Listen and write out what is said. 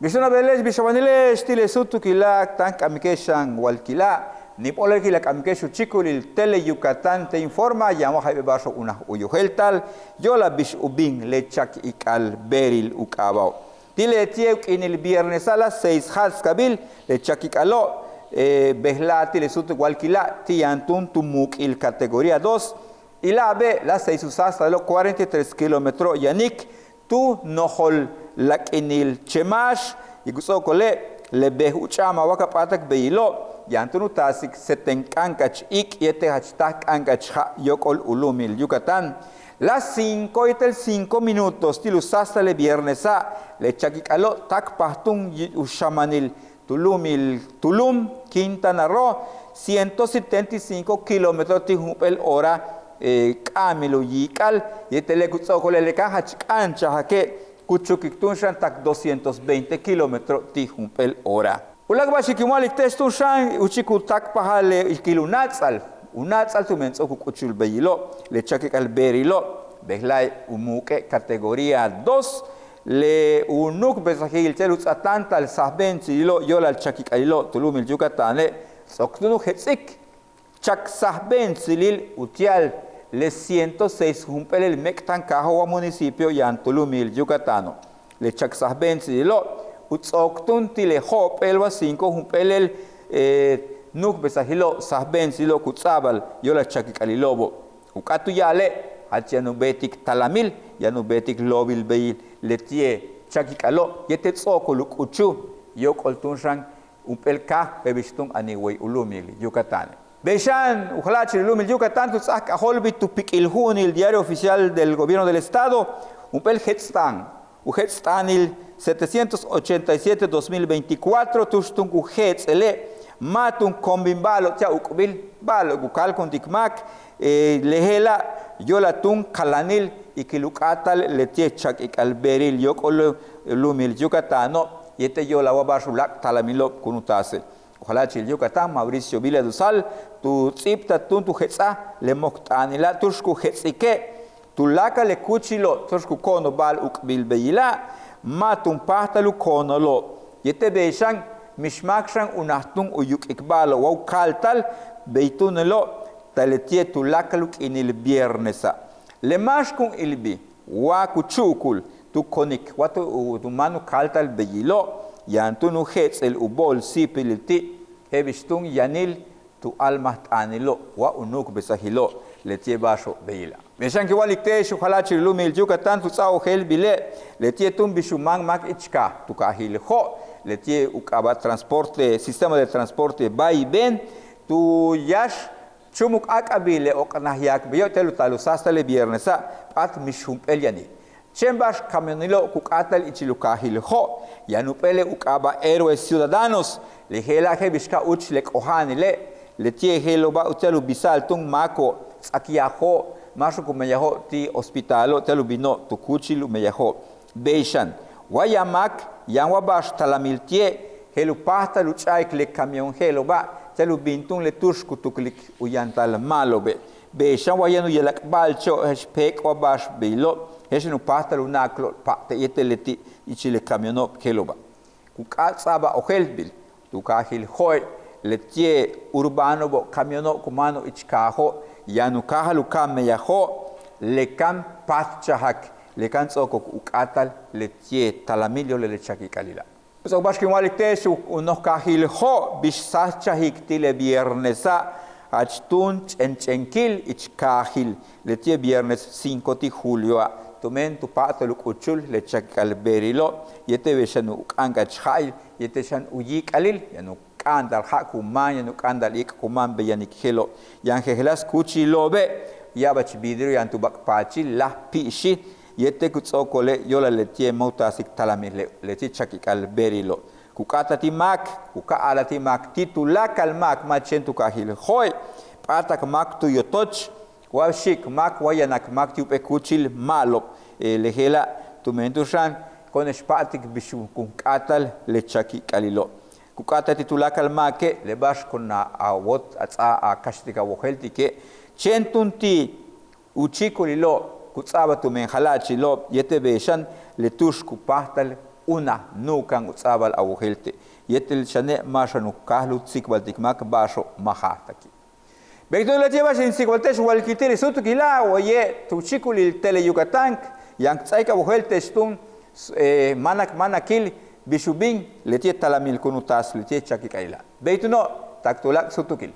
Bisona beles bishabaniles tile sutu kila tank amikeshan walkila nipole kila amikeshu chikulil tele Yucatán te informa llamo Jaime Barso una uyuheltal yola bish ubin lechak ikal beril ukabao tile tiek en el viernes a las 6 haskabil lechak ikalo behla tile sutu walkila tiantun tumuk il categoría 2 y la B las 6 hasta los 43 kilómetros yanik tu nohol lakinil chemash y gusokole le behuchama wakapatak beilo yantunu tasik setenkangach ik yete hachtak angach yokol ulumil Yucatán las 5 minutos tilusasta le viernes le chakikalo tak pahtun ushamanil Tulum Quintana Roo 175 kilómetros tihupel hora Camilo Yikal yetele kutsokole le kahach ancha hake kuchukiktun tak 220 kilómetros tihumpel hora. Ulagbashi kimalik testun shan uchikutak pahale ikilunatsal unatsal tumenso kukuchul beilo le chakikal berilo behlai umuke categoría 2 le unuk besahil telutz atantal sahben chilo yola chakikalilo tulumil Yucatán soktunu hetsik chak sahben chilil utial le 106 humpel el mektan kahowa municipio yantulumil Yucatán le chak sahben chililo utsoktun tile hop elwa 5 humpel el nuk besahilo sahben chililo kutsabal yola chakikalilobo ukatu yale hachanu betik talamil yanu betik lobil beil letie chakikalo yete tsokolu kuchu yokoltun shang umpelka bebistun aniway ulumil Yucatán. Beshan ujalach ulumil Yucatán tutsak aholbit tupik ilhun el diario oficial del gobierno del estado umpel hetstan uhetstanil 787-2024 tustung uhetsele matun kombimbalo tia ukbil balo gukal kondikmak lehela yolatun kalanil ikilukatal letie chak ikalberil yokol lumil Yucatano yete yola wabarsulak talamilo kunutase ojalá chil Yucatán Mauricio Vila Dusal tu tsipta tun tu hetsa le moktanila tushku hetsike tu laka le kuchilo tushku kono bal ukbil beila matun pahtalu kono lo yete beshan mishmakshan unahtun uyuk ikbalo wau kaltal beitunelo taletie tu lakaluk inil viernesa le mashkun ilbi wa kuchukul tu konik watu tu manu kaltal beyilo yantunu hets el ubol sipiliti hebistun yanil tu almat anilo wa unuk besahilo letie basho beyila meshan ki walikte shukalachi lumil Yucatán tu tsao hel bile letie tum bishumang mak ichka tu kahil ho letie ukaba transporte sistema de transporte bay ben tu yash chumuk akabile okanahyak biyo telu talusasta le viernesa at mishum eliani chembash camionilo kukatal ichilukahil ho yanupele ukaba héroes ciudadanos lehela hebishka uchle kohanile letie heloba utelu bisal tung mako tsakiaho mashu kumeyaho ti hospitalo telu bino tukuchilu meyaho beishan wayamak yanwabash talamiltie helu pahta luchaik le camion heloba telu bintun le tushku tuklik uyantal malobe beshan wayanu yelak balcho hespek wabash bilo hesenu pahta lunaklo pahta yeteleti ichile camiono heloba kukatsaba ohelbil tukahil hoy letie urbano bo camiono kumano ichkaho yanu kahalu kameyaho lekam patchahak lekan tsoko ukatal letie talamilio le chakikalila so bashkin waliktesu unos kahil ho bisachahik tile viernesa achtun enchenkil ichkahil letie viernes 5 de julio tomen tu pataluk uchul le chakalberilo yete beshanu ukanga chai yete shan uyik alil yanu kandal hakuman yanu kandal ik kuman beyanik helo yan helas kuchilobe yabach bidru yantu bakpachi la pishi yete kutsokole yola letie mautasik talamile letie chakikal berilo kukata timak kukaala timak titulakal mak machentu kahil hoy patak mak tu yotoch washik mak wayanak mak tu pekuchil malo lehela tumentushan con espatik bishu kukatal le chakikalilo kukata titulakal make le bash con awot atsa akashtika woheltike chentunti uchikolilo kutsaba tu menhalachi lo yete beshan le tushku pahtal una nukan utzabal agujelte. Yetel shane masha nukahlu tsikbaltikmak basho mahataki. Bekto la lleva sin tsikbaltesh walkitiri sutukila oye tuchikulil tele Yucatán yang tsaika agujelte stun manakil bishubin letie talamil kunutas letie chakikaila. Bekto no taktulak sutukil.